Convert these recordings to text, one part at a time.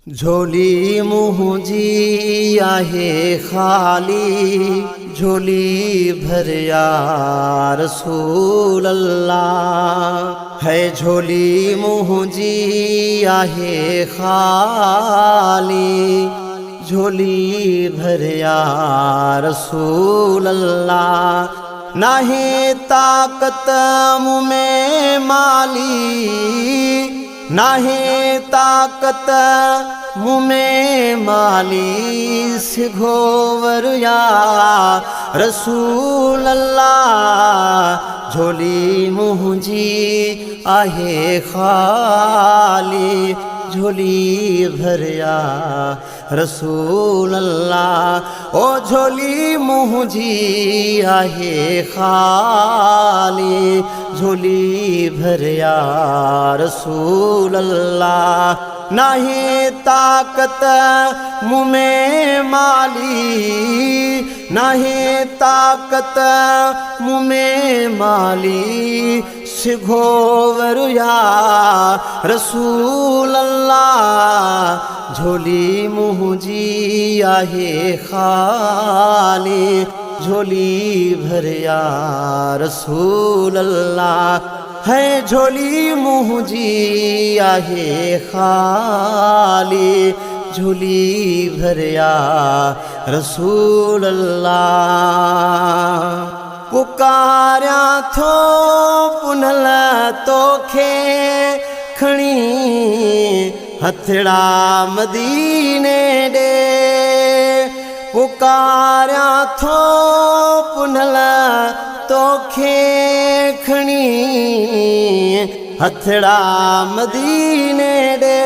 झोली मुंहिंजी आहे खाली, झोली भर या रसूल अल्लाह। है झोली मुंहिंजी आहे खाली, झोली भर या रसूल अल्लाह। नाहे ताकत मुँह में माली, नाहे ताकत मुँह में माली, सिघोवर या रसूल अल्लाह। झोली मुंहिंजी आहे खाली, झोली भरिया रसूल अल्लाह। ओ झोली मुंहिंजी आहे खाली, झोली भरिया रसूल अल्लाह। नाहे ताकत मुँह में माली, नाहे ताकत मुँह में माली, सिघोवर या रसूल अल्लाह। झोली मुंहिंजी आहे खाली, झोली भरिया रसूल अल्लाह। है झोली मुंहिंजी आहे खाली, झोली भरिया रसूल अल्लाह। पुकारिया थो पुनल तोखे खणी, हथड़ा मदीने ॾे। पुकारिया थो पुनल तोखे खणी, हथड़ा मदीने ॾे।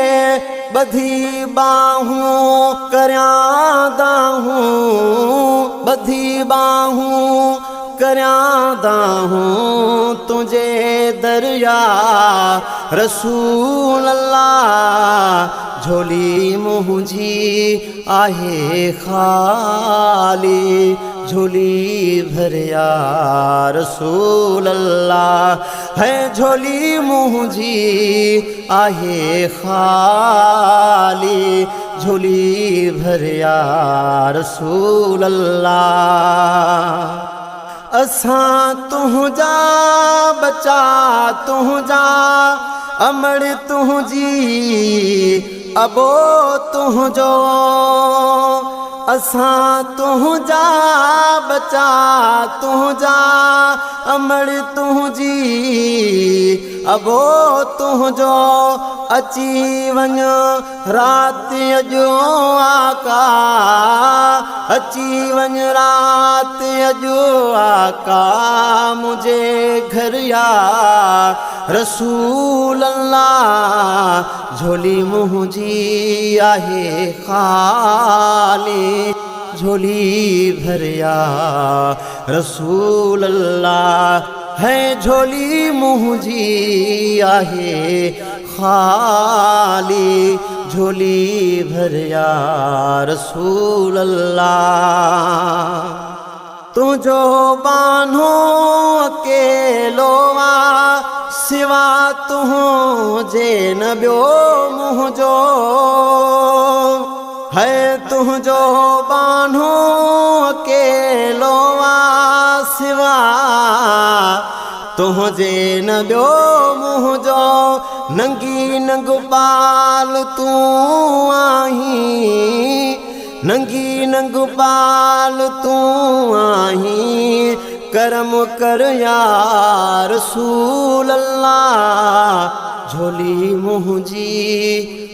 बधी बाहूं करियां दाहूं, बधी बाहूं करियां दाहूं, तुझे दरिया रसूल अल्लाह। झोली मुंहिंजी आहे खाली, झोली भरिया रसूल अल्लाह। है झोली मुंहिंजी आहे खाली, झोली भरिया रसूल अल्लाह। असां तुंहिंजा बचा तुंहिंजा, अमड़ तुंहिंजी अबो तुंहिंजो। असां तुंहिंजा बचा तुंहिंजा, अमड़ तुंहिंजी अबो तुंहिंजो। अची वञ राति अॼु आका, अची वञ राति अॼु आका, मुझे घर या रसूल अल्लाह। झोली मुंहिंजी आहे खाली, झोली भरिया रसूल अल्लाह। है झोली मुंहिंजी आहे खाली, झोली भरिया रसूल अल्लाह। तुझो बानो अकेलो आ, सिवा तुझे न ॿियो मुंहिंजो। है तुझो बानो अकेलो आ, सिवा तुझे न ॿियो मुंहिंजो। नंगी नंगपाल तूं आहीं, नंगी नंगपाल तूं आहीं, करम कर या रसूल अल्लाह। झोली मुंहिंजी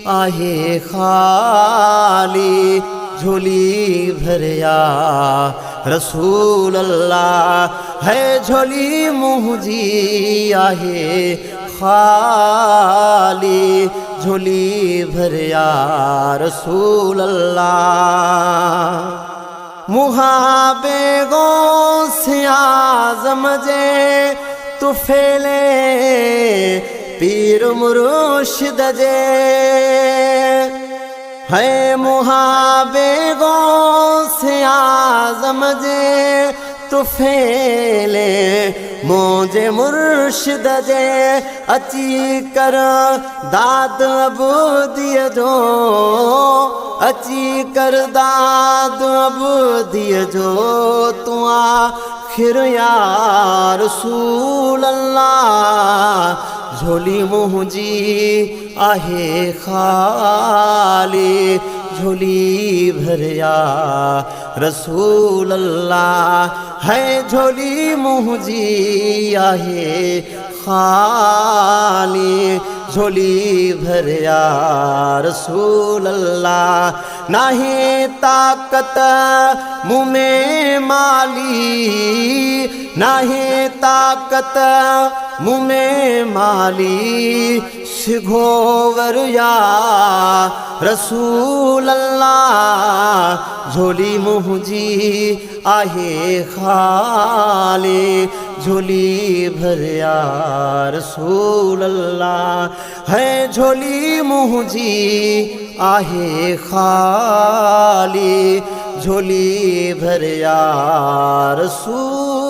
आहे खाली, झोली भरिया रसूल अल्लाह। है झोली मुंहिंजी आहे खाली, झोली भरिया रसूल अल्लाह। मुहाबे गौसे आज़म जे तुफ़ेले, पीर मुर्शिद जे। है मुहाबे गौसे आज़म जे तुफ़ेले, मुझे मुर्शिद जे अची कर दाद अबूदिय जो अची करदाद अब दिए जो तू आखिर या रसूल अल्लाह झोली मुंहिंजी आहे खाली झोली भरिया रसूल अल्लाह है झोली मुंहिंजी आहे खाली झोली भरिया रसूल अल्लाह नाही ताकत मुँह में माली नाही ताकत मुँह में माली सिघोवर या रसूल अल्लाह झोली मुंहिंजी आहे खाली झोली भरिया रसूल अल्लाह है झोली मुंहिंजी आहे खाली झोली भरिया रसूल